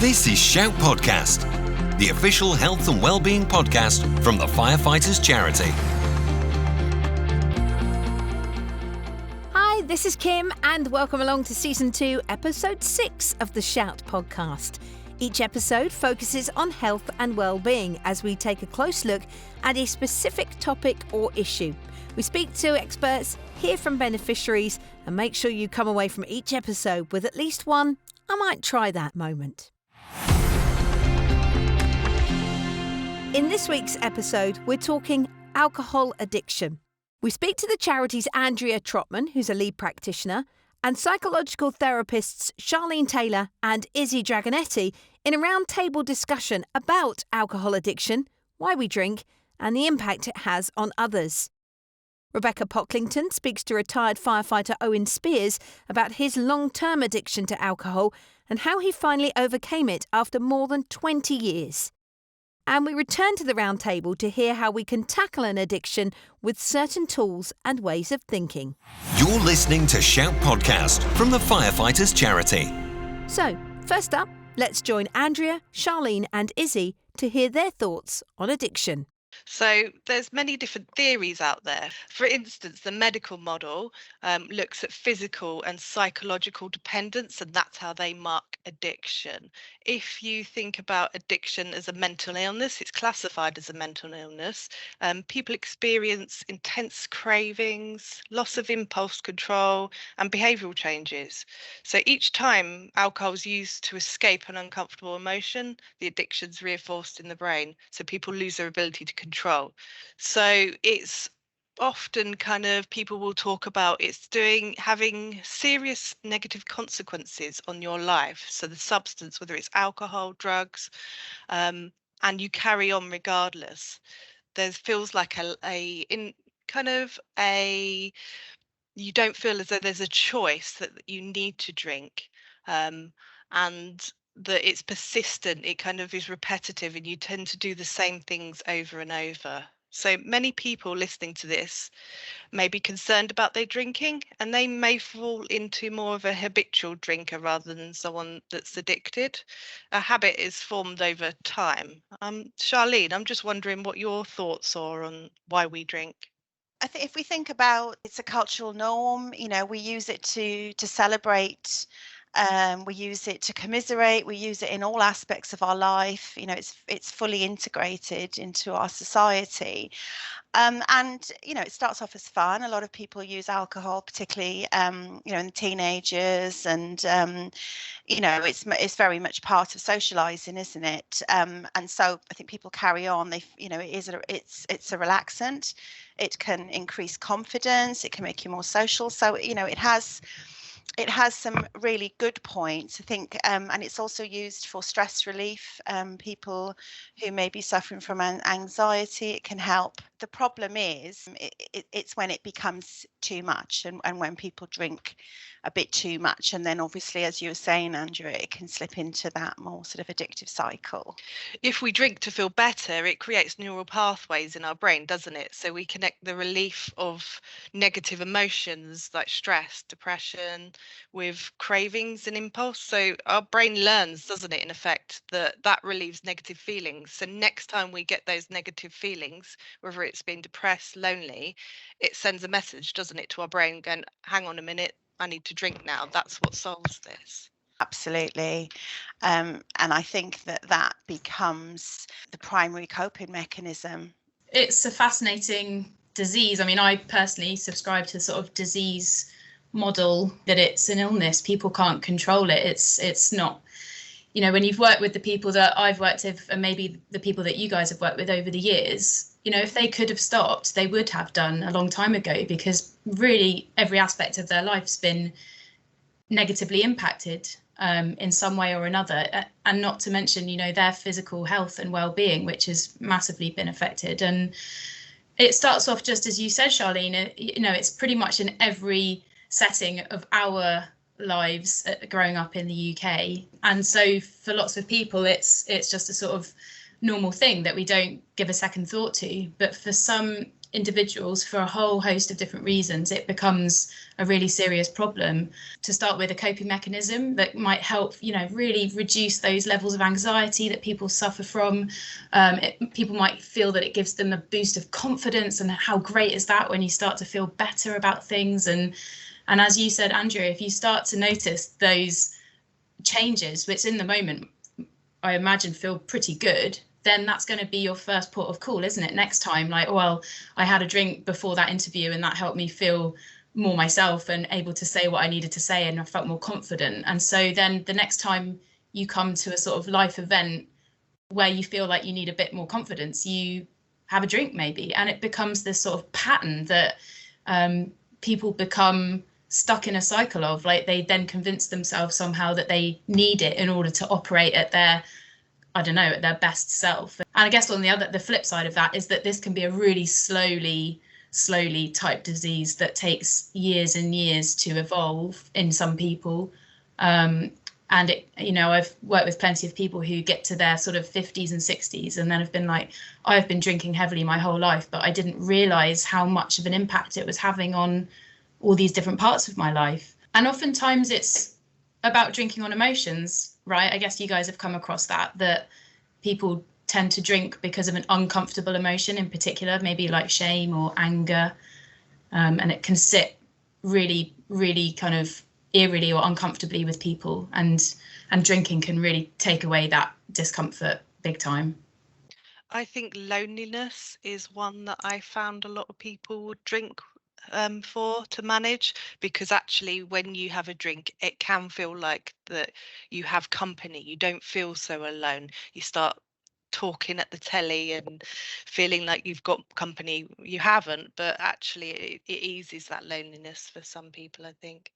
This is Shout Podcast, the official health and wellbeing podcast from the Firefighters Charity. Hi, this is Kim, and welcome along to Season 2, Episode 6 of the Shout Podcast. Each episode focuses on health and well-being as we take a close look at a specific topic or issue. We speak to experts, hear from beneficiaries, and make sure you come away from each episode with at least one "I might try that" moment. In this week's episode, we're talking alcohol addiction. We speak to the charity's Andrea Trotman, who's a lead practitioner, and psychological therapists Charlene Taylor and Dragonetti in a roundtable discussion about alcohol addiction, why we drink, and the impact it has on others. Rebecca Pocklington speaks to retired firefighter Owen Spiers about his long-term addiction to alcohol and how he finally overcame it after more than 20 years. And we return to the roundtable to hear how we can tackle an addiction with certain tools and ways of thinking. You're listening to Shout Podcast from the Firefighters Charity. So, first up, let's join Andrea, Charlene and Izzy to hear their thoughts on addiction. So there's many different theories out there. For instance, the medical model looks at physical and psychological dependence, and that's how they mark addiction. If you think about addiction as a mental illness, it's classified as a mental illness. People experience intense cravings, loss of impulse control, and behavioural changes. So each time alcohol is used to escape an uncomfortable emotion, the addiction's reinforced in the brain. So people lose their ability to control. So it's often kind of people will talk about having serious negative consequences on your life. So the substance, whether it's alcohol, drugs, and you carry on regardless. There feels like you don't feel as though there's a choice that you need to drink, and that it's persistent, it kind of is repetitive, and you tend to do the same things over and over. So many people listening to this may be concerned about their drinking, and they may fall into more of a habitual drinker rather than someone that's addicted. A habit is formed over time. Charlene, I'm just wondering what your thoughts are on why we drink. I think if we think about it's a cultural norm, we use it to celebrate. We use it to commiserate. We use it in all aspects of our life. It's fully integrated into our society. And it starts off as fun. A lot of people use alcohol, particularly in teenagers, and it's very much part of socializing, isn't it? And so I think people carry on. It's a relaxant. It can increase confidence. It can make you more social. So it has some really good points, I think, and it's also used for stress relief. People who may be suffering from anxiety, it can help. The problem is it's when it becomes too much, and when people drink a bit too much, and then obviously, as you were saying, Andrea, it can slip into that more sort of addictive cycle. If we drink to feel better, it creates neural pathways in our brain, doesn't it? So we connect the relief of negative emotions like stress, depression, with cravings and impulse. So our brain learns, doesn't it, in effect, that relieves negative feelings. So next time we get those negative feelings, whether it's being depressed, lonely, it sends a message, doesn't it, to our brain going, hang on a minute, I need to drink now. That's what solves this. Absolutely. And I think that becomes the primary coping mechanism. It's a fascinating disease. I mean, I personally subscribe to the sort of disease model that it's an illness. People can't control it. It's not, when you've worked with the people that I've worked with, and maybe the people that you guys have worked with over the years, if they could have stopped, they would have done a long time ago, because really every aspect of their life's been negatively impacted in some way or another, and not to mention, their physical health and well-being, which has massively been affected. And it starts off just as you said, Charlene, it's pretty much in every setting of our lives growing up in the UK. And so for lots of people, it's just a sort of normal thing that we don't give a second thought to. But for some, individuals, for a whole host of different reasons, it becomes a really serious problem. To start with, a coping mechanism that might help, really reduce those levels of anxiety that people suffer from. People might feel that it gives them a boost of confidence, and how great is that when you start to feel better about things. And as you said, Andrea, if you start to notice those changes, which in the moment I imagine feel pretty good, then that's going to be your first port of call, isn't it? Next time, like, well, I had a drink before that interview and that helped me feel more myself and able to say what I needed to say, and I felt more confident. And so then the next time you come to a sort of life event where you feel like you need a bit more confidence, you have a drink maybe, and it becomes this sort of pattern that people become stuck in a cycle of, like, they then convince themselves somehow that they need it in order to operate at their, I don't know, at their best self. And I guess on the flip side of that is that this can be a really slowly type disease that takes years and years to evolve in some people. And it, I've worked with plenty of people who get to their sort of 50s and 60s and then have been like, I've been drinking heavily my whole life, but I didn't realize how much of an impact it was having on all these different parts of my life. And oftentimes it's about drinking on emotions, right? I guess you guys have come across that people tend to drink because of an uncomfortable emotion in particular, maybe like shame or anger. And it can sit really, really kind of eerily or uncomfortably with people. And drinking can really take away that discomfort big time. I think loneliness is one that I found a lot of people would drink to manage, because actually when you have a drink, it can feel like that you have company. You don't feel so alone. You start talking at the telly and feeling like you've got company. You haven't, but actually it eases that loneliness for some people, I think.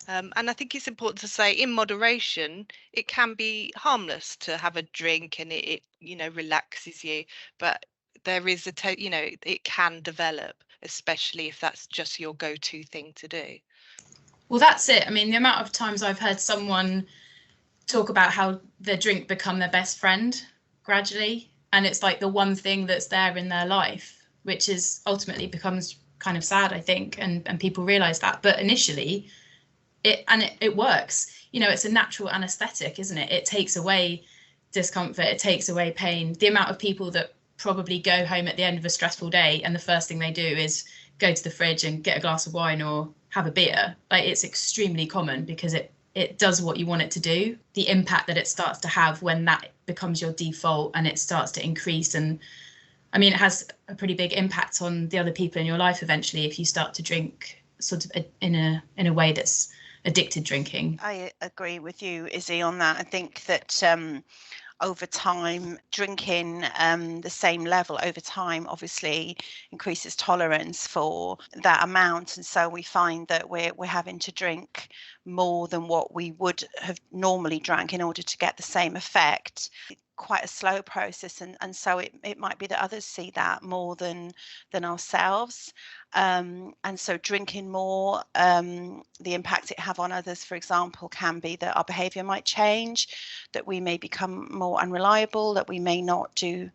And I think it's important to say, in moderation, it can be harmless to have a drink, and it relaxes you. But there is it can develop, especially if that's just your go-to thing to do. Well, that's it. I mean, the amount of times I've heard someone talk about how their drink become their best friend gradually, and it's like the one thing that's there in their life, which is ultimately becomes kind of sad, I think, and people realize that. But initially, it works. It's a natural anesthetic, isn't it? It takes away discomfort, it takes away pain. The amount of people that probably go home at the end of a stressful day and the first thing they do is go to the fridge and get a glass of wine or have a beer, like, it's extremely common because it does what you want it to do. The impact that it starts to have when that becomes your default and it starts to increase, and I mean, it has a pretty big impact on the other people in your life eventually if you start to drink sort of in a way that's addicted drinking. I agree with you, Izzy, on that. I think that over time, drinking the same level over time obviously increases tolerance for that amount, and so we find that we're having to drink more than what we would have normally drank in order to get the same effect. Quite a slow process, and so it might be that others see that more than ourselves, and so drinking more, the impact it have on others, for example, can be that our behavior might change, that we may become more unreliable, that we may not do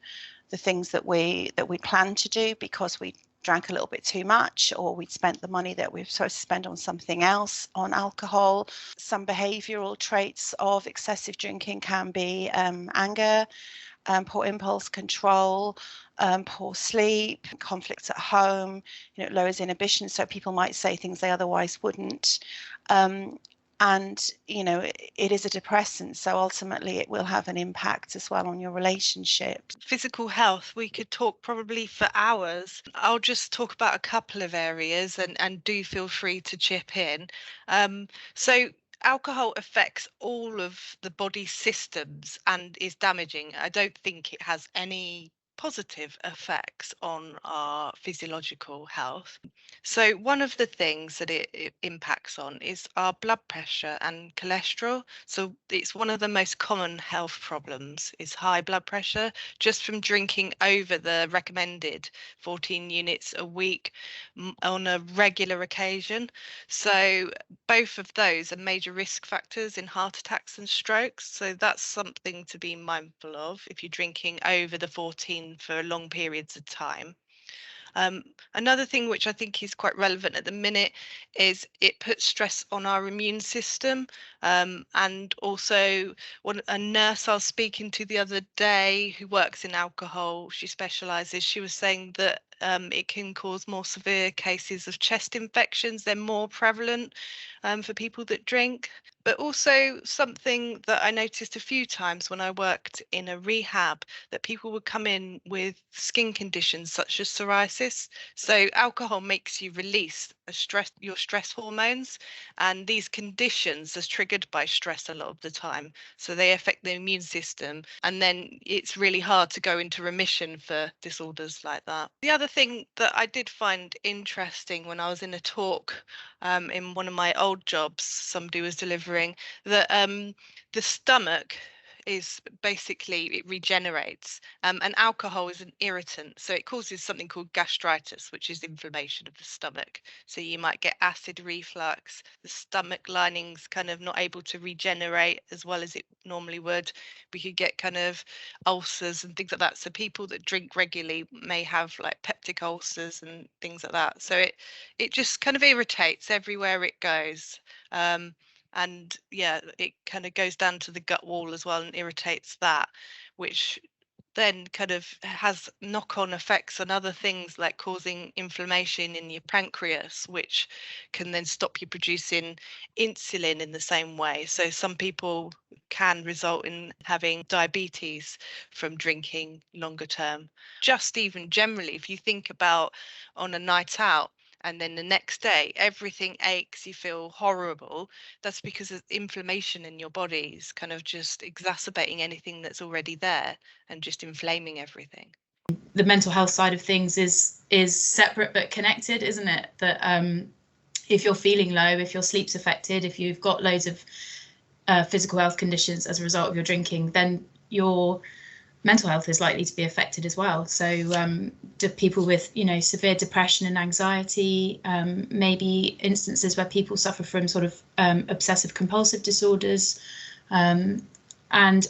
the things that we plan to do because we drank a little bit too much, or we'd spent the money that we're supposed to spend on something else, on alcohol. Some behavioural traits of excessive drinking can be anger, poor impulse control, poor sleep, conflicts at home. It lowers inhibition, so people might say things they otherwise wouldn't. And it is a depressant, so ultimately it will have an impact as well on your relationship. Physical health, we could talk probably for hours. I'll just talk about a couple of areas, and do feel free to chip in. So alcohol affects all of the body systems and is damaging. I don't think it has any positive effects on our physiological health. So one of the things that it impacts on is our blood pressure and cholesterol. So it's one of the most common health problems is high blood pressure, just from drinking over the recommended 14 units a week on a regular occasion. So both of those are major risk factors in heart attacks and strokes. So that's something to be mindful of if you're drinking over the 14 for long periods of time. Another thing which I think is quite relevant at the minute is it puts stress on our immune system. And also, a nurse I was speaking to the other day who works in alcohol, she specialises, she was saying that it can cause more severe cases of chest infections. They're more prevalent for people that drink. But also something that I noticed a few times when I worked in a rehab, that people would come in with skin conditions such as psoriasis. So alcohol makes you release your stress hormones, and these conditions are triggered by stress a lot of the time. So they affect the immune system, and then it's really hard to go into remission for disorders like that. The other thing that I did find interesting when I was in a talk in one of my old jobs, somebody was delivering that the stomach is basically, it regenerates, and alcohol is an irritant, so it causes something called gastritis, which is inflammation of the stomach. So you might get acid reflux, the stomach lining's kind of not able to regenerate as well as it normally would. We could get kind of ulcers and things like that. So people that drink regularly may have like peptic ulcers and things like that. So it just kind of irritates everywhere it goes. And yeah, it kind of goes down to the gut wall as well and irritates that, which then kind of has knock-on effects on other things, like causing inflammation in your pancreas, which can then stop you producing insulin in the same way. So some people can result in having diabetes from drinking longer term. Just even generally, if you think about on a night out, and then the next day everything aches, you feel horrible, that's because of inflammation in your body is kind of just exacerbating anything that's already there and just inflaming everything. The mental health side of things is separate but connected, isn't it? That if you're feeling low, if your sleep's affected, if you've got loads of physical health conditions as a result of your drinking, then your mental health is likely to be affected as well. So people with, severe depression and anxiety, maybe instances where people suffer from sort of obsessive compulsive disorders. And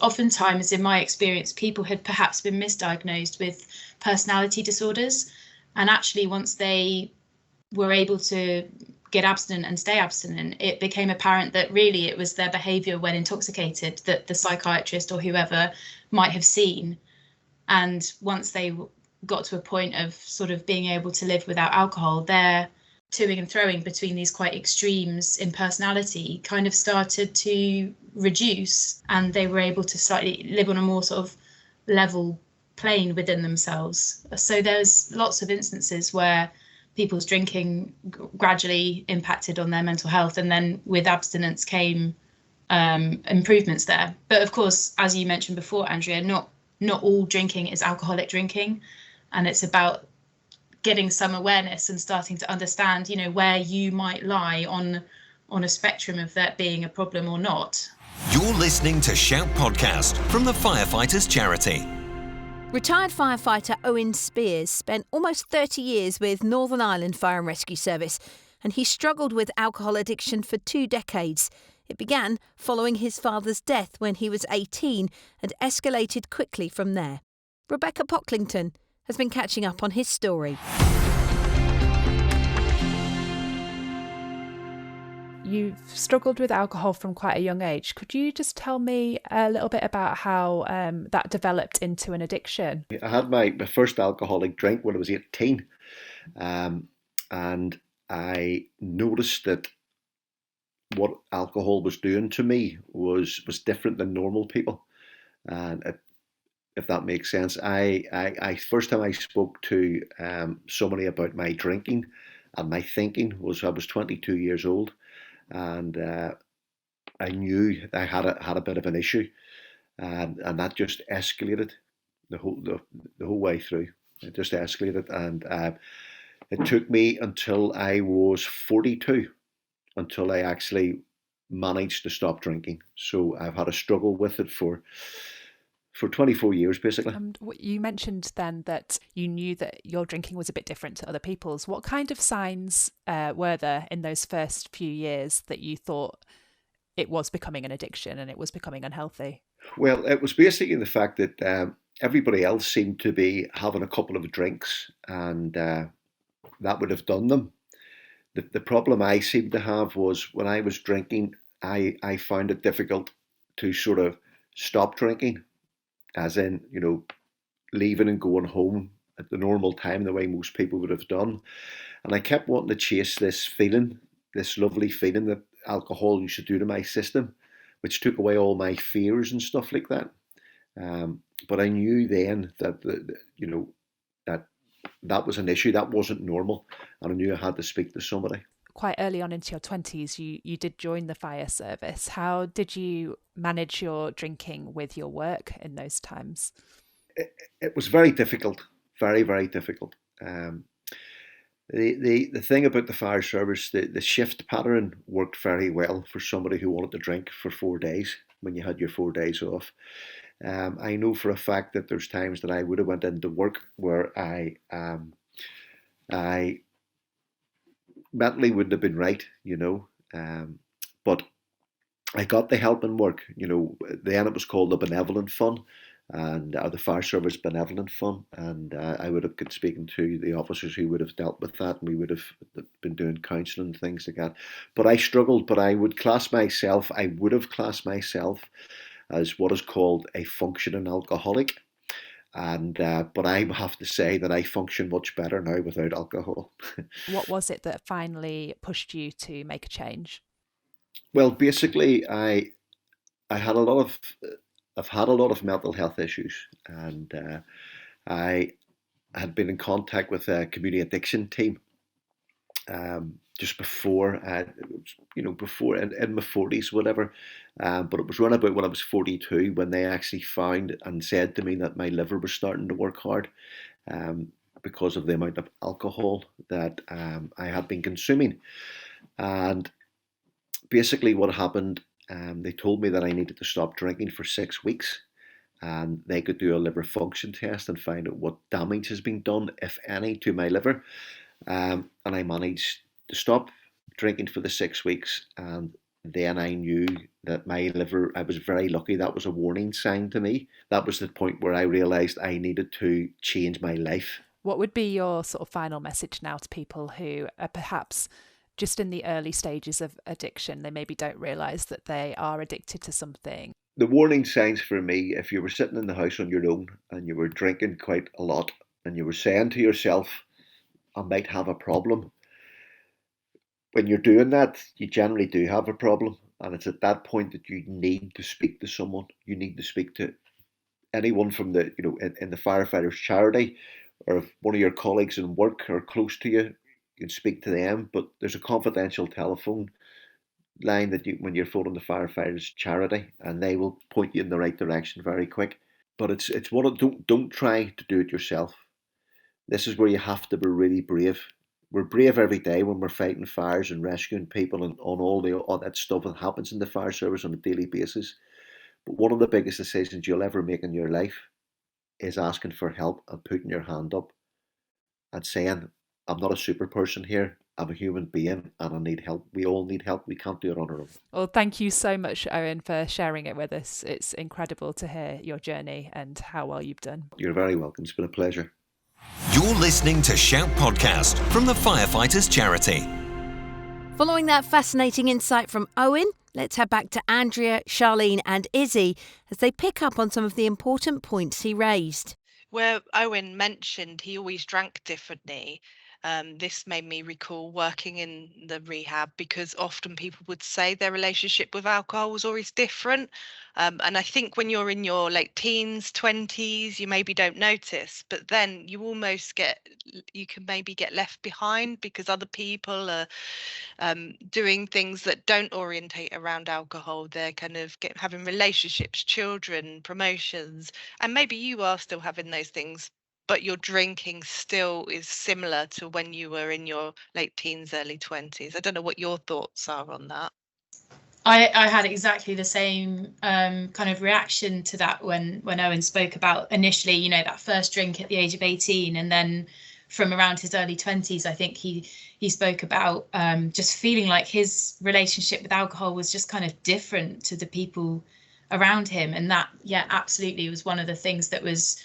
oftentimes, in my experience, people had perhaps been misdiagnosed with personality disorders. And actually, once they were able to get abstinent and stay abstinent, it became apparent that really it was their behaviour when intoxicated that the psychiatrist or whoever might have seen. And once they got to a point of sort of being able to live without alcohol, their toing and throwing between these quite extremes in personality kind of started to reduce, and they were able to slightly live on a more sort of level plane within themselves. So there's lots of instances where people's drinking gradually impacted on their mental health, and then with abstinence came improvements there. But of course, as you mentioned before, Andrea, not all drinking is alcoholic drinking, and it's about getting some awareness and starting to understand, where you might lie on a spectrum of that being a problem or not. You're listening to Shout Podcast from the Firefighters Charity. Retired firefighter Owen Spiers spent almost 30 years with Northern Ireland Fire and Rescue Service, and he struggled with alcohol addiction for 2 decades. It began following his father's death when he was 18 and escalated quickly from there. Rebecca Pocklington has been catching up on his story. You've struggled with alcohol from quite a young age. Could you just tell me a little bit about how that developed into an addiction? I had my first alcoholic drink when I was 18, and I noticed that what alcohol was doing to me was different than normal people, and if that makes sense. I first time I spoke to somebody about my drinking and my thinking was I was 22 years old, and I knew I had a bit of an issue, and that just escalated the whole way through. It just escalated, and it took me until I was 42 until I actually managed to stop drinking. So I've had a struggle with it for 24 years, basically. You mentioned then that you knew that your drinking was a bit different to other people's. What kind of signs were there in those first few years that you thought it was becoming an addiction and it was becoming unhealthy? Well, it was basically the fact that everybody else seemed to be having a couple of drinks, and that would have done them. The problem I seemed to have was when I was drinking, I found it difficult to sort of stop drinking, as in, leaving and going home at the normal time, the way most people would have done. And I kept wanting to chase this feeling, this lovely feeling that alcohol used to do to my system, which took away all my fears and stuff like that. But I knew then that that was an issue, that wasn't normal, and I knew I had to speak to somebody. Quite early on into your 20s, you did join the fire service. How did you manage your drinking with your work in those times? It was very difficult, very, very difficult. The thing about the fire service, the shift pattern worked very well for somebody who wanted to drink for 4 days when you had your 4 days off. I know for a fact that there's times that I would have went into work where I mentally wouldn't have been right, but I got the help in work. Then it was called the Benevolent Fund, and the Fire Service Benevolent Fund, and I would have been speaking to the officers who would have dealt with that, and we would have been doing counselling and things like that. But I struggled, but I would have classed myself as what is called a functioning alcoholic. And but I have to say that I function much better now without alcohol. What was it that finally pushed you to make a change? Well, basically, I've had a lot of mental health issues, and I had been in contact with a community addiction team just before, before in my 40s, whatever. But it was around about when I was 42 when they actually found and said to me that my liver was starting to work hard because of the amount of alcohol that I had been consuming. And basically what happened, they told me that I needed to stop drinking for 6 weeks, and they could do a liver function test and find out what damage has been done, if any, to my liver. And I managed to stop drinking for the 6 weeks, and then I knew that my liver, I was very lucky, that was a warning sign to me. That was the point where I realised I needed to change my life. What would be your sort of final message now to people who are perhaps just in the early stages of addiction? They maybe don't realise that they are addicted to something. The warning signs for me, if you were sitting in the house on your own and you were drinking quite a lot and you were saying to yourself, I might have a problem. When you're doing that, you generally do have a problem. And it's at that point that you need to speak to someone. You need to speak to anyone from the, in the firefighters charity, or if one of your colleagues in work are close to you, you can speak to them. But there's a confidential telephone line that when you're phoning the firefighters charity, and they will point you in the right direction very quick. But it's don't try to do it yourself. This is where you have to be really brave. We're brave every day when we're fighting fires and rescuing people and on all that stuff that happens in the fire service on a daily basis. But one of the biggest decisions you'll ever make in your life is asking for help and putting your hand up and saying, I'm not a super person here. I'm a human being and I need help. We all need help. We can't do it on our own. Well, thank you so much, Owen, for sharing it with us. It's incredible to hear your journey and how well you've done. You're very welcome. It's been a pleasure. You're listening to Shout Podcast from the Firefighters Charity. Following that fascinating insight from Owen, let's head back to Andrea, Charlene and Izzy as they pick up on some of the important points he raised. Where Owen mentioned he always drank differently, this made me recall working in the rehab, because often people would say their relationship with alcohol was always different. And I think when you're in your late teens, 20s, you maybe don't notice, but then you can maybe get left behind because other people are doing things that don't orientate around alcohol. They're kind of having relationships, children, promotions, and maybe you are still having those things, but your drinking still is similar to when you were in your late teens, early 20s. I don't know what your thoughts are on that. I had exactly the same kind of reaction to that when Owen spoke about initially, that first drink at the age of 18, and then from around his early 20s, I think he spoke about just feeling like his relationship with alcohol was just kind of different to the people around him. And that, yeah, absolutely was one of the things that was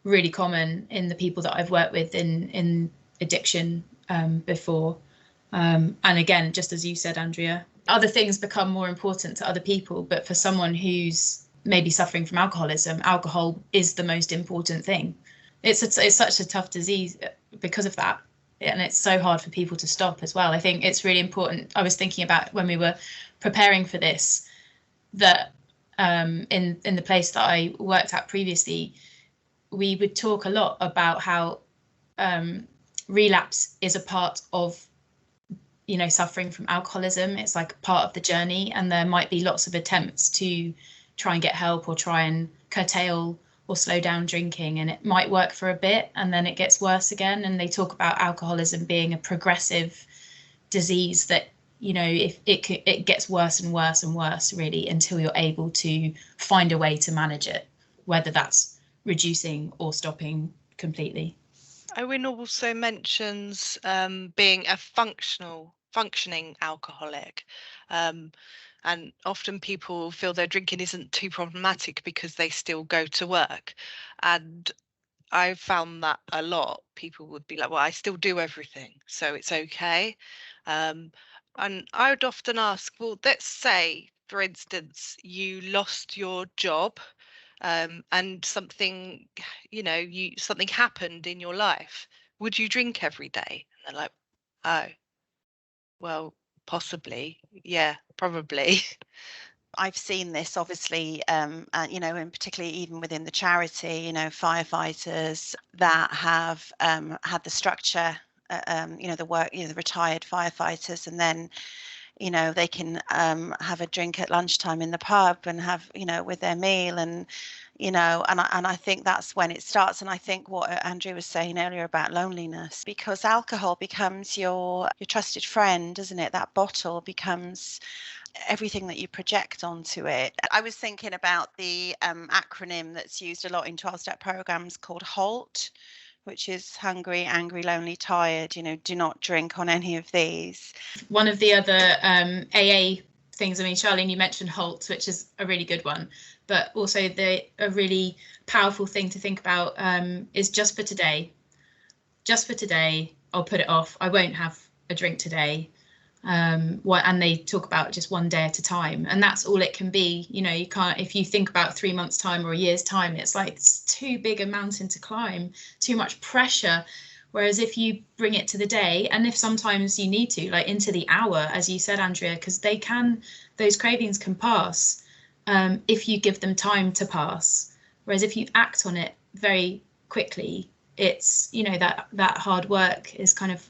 really common in the people that I've worked with in addiction before. And again, just as you said, Andrea, other things become more important to other people. But for someone who's maybe suffering from alcoholism, alcohol is the most important thing. It's such a tough disease because of that. And it's so hard for people to stop as well. I think it's really important. I was thinking about when we were preparing for this, that in the place that I worked at previously, we would talk a lot about how relapse is a part of, suffering from alcoholism. It's like part of the journey, and there might be lots of attempts to try and get help or try and curtail or slow down drinking, and it might work for a bit and then it gets worse again. And they talk about alcoholism being a progressive disease that, if it gets worse and worse and worse, really, until you're able to find a way to manage it, whether that's reducing or stopping completely. Owen also mentions being a functioning alcoholic. And often people feel their drinking isn't too problematic because they still go to work. And I found that a lot. People would be like, well, I still do everything, so it's okay. And I would often ask, well, let's say, for instance, you lost your job and something, something happened in your life. Would you drink every day? And they're like, oh, well, possibly. Yeah, probably. I've seen this obviously, and particularly even within the charity, firefighters that have had the structure, the work, the retired firefighters, and then, they can have a drink at lunchtime in the pub and have, with their meal, and and I think that's when it starts. And I think what Andrea was saying earlier about loneliness, because alcohol becomes your trusted friend, doesn't it? That bottle becomes everything that you project onto it. I was thinking about the acronym that's used a lot in 12-step programs called HALT, which is hungry, angry, lonely, tired. Do not drink on any of these. One of the other AA things, Charlene, you mentioned HALT, which is a really good one, but also a really powerful thing to think about is just for today. Just for today, I'll put it off. I won't have a drink today. And they talk about just one day at a time, and that's all it can be. You can't, if you think about 3 months time or a year's time, it's like it's too big a mountain to climb, too much pressure. Whereas if you bring it to the day, and if sometimes you need to, like into the hour, as you said, Andrea, because those cravings can pass if you give them time to pass. Whereas if you act on it very quickly, it's, that hard work is kind of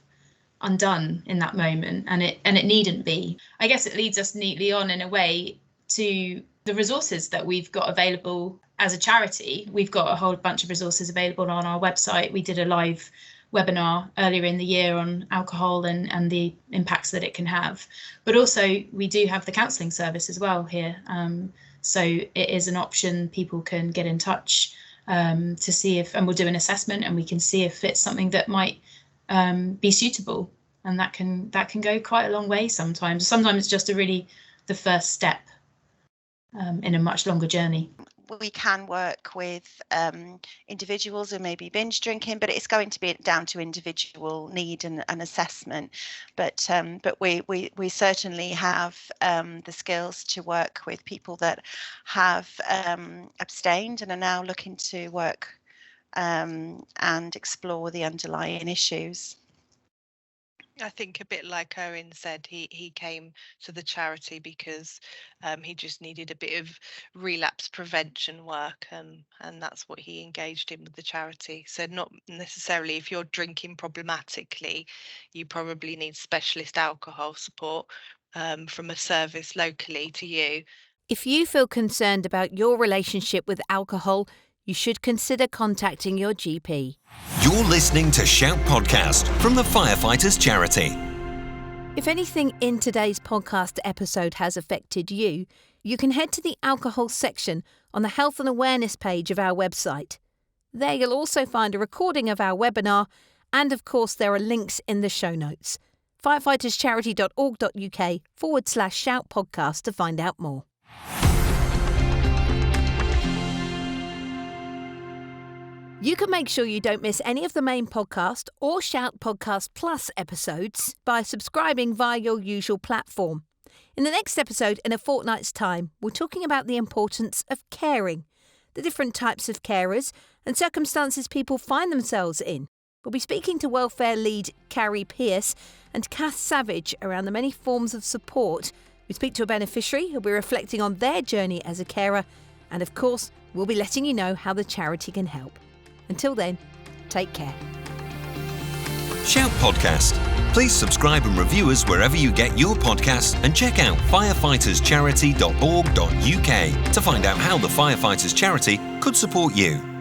undone in that moment, and it needn't be. I guess it leads us neatly on in a way to the resources that we've got available as a charity. We've got a whole bunch of resources available on our website. We did a live webinar earlier in the year on alcohol and the impacts that it can have, but also we do have the counselling service as well here, so it is an option. People can get in touch to see if, and we'll do an assessment, and we can see if it's something that might be suitable, and that can go quite a long way sometimes. Sometimes it's just the first step in a much longer journey. We can work with individuals who may be binge drinking, but it's going to be down to individual need and assessment. But we certainly have the skills to work with people that have abstained and are now looking to work and explore the underlying issues. I think a bit like Owen said, he came to the charity because he just needed a bit of relapse prevention work, and that's what he engaged in with the charity. So not necessarily if you're drinking problematically, you probably need specialist alcohol support from a service locally to you. If you feel concerned about your relationship with alcohol, you should consider contacting your GP. You're listening to Shout Podcast from the Firefighters Charity. If anything in today's podcast episode has affected you, you can head to the alcohol section on the health and awareness page of our website. There you'll also find a recording of our webinar, and of course there are links in the show notes. firefighterscharity.org.uk/shout podcast to find out more. You can make sure you don't miss any of the main podcast or Shout Podcast Plus episodes by subscribing via your usual platform. In the next episode, in a fortnight's time, we're talking about the importance of caring, the different types of carers and circumstances people find themselves in. We'll be speaking to welfare lead Carrie Pearce and Kath Savage around the many forms of support. We speak to a beneficiary who'll be reflecting on their journey as a carer, and of course, we'll be letting you know how the charity can help. Until then, take care. Shout Podcast. Please subscribe and review us wherever you get your podcasts, and check out firefighterscharity.org.uk to find out how the Firefighters Charity could support you.